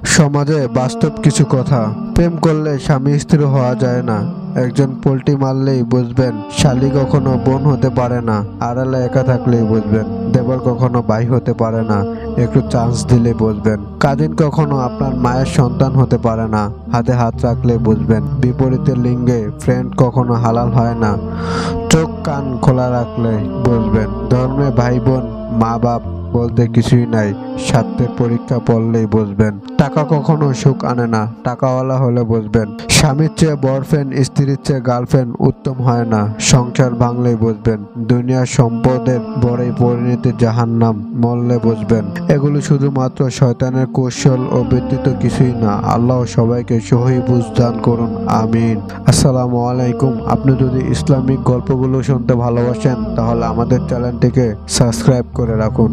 সমাজে বাস্তব কিছু কথা। প্রেম করলে স্বামী স্ত্রী হওয়া যায় না। একজন পোল্টি মারলেই বুঝবেন শালি কখনো বোন হতে পারে না। আড়ালে একা থাকলেই বুঝবেন দেবর কখনো ভাই হতে পারে না। একটু চান্স দিলে বুঝবেন কাজিন কখনো আপনার মায়ের সন্তান হতে পারে না। হাতে হাত রাখলে বুঝবেন বিপরীতের লিঙ্গে ফ্রেন্ড কখনো হালাল হয় না। চোখ কান খোলা রাখলে বুঝবেন ধর্মে ভাই বোন মা বাপ বলতে কিছুই নাই। স্বার্থের পরীক্ষা পড়লেই বুঝবেন টাকা কখনো সুখ আনে না। টাকাওয়ালা হলে বুঝবেন স্বামীর চেয়ে বয়ফ্রেন্ড স্ত্রীর চেয়ে গার্লফ্রেন্ড উত্তম হয় না। সংসার ভাঙলেই বুঝবেন দুনিয়ার সম্পদের বড়ই পরিণতি জাহান্নাম। মরলে বুঝবেন এগুলো শুধুমাত্র শয়তানের কৌশল ও ব্যতীত কিছুই না। আল্লাহ সবাইকে সহি বুঝ দান করুন, আমিন। আসসালামু আলাইকুম। আপনি যদি ইসলামিক গল্পগুলো শুনতে ভালোবাসেন তাহলে আমাদের চ্যানেলটিকে সাবস্ক্রাইব করে রাখুন।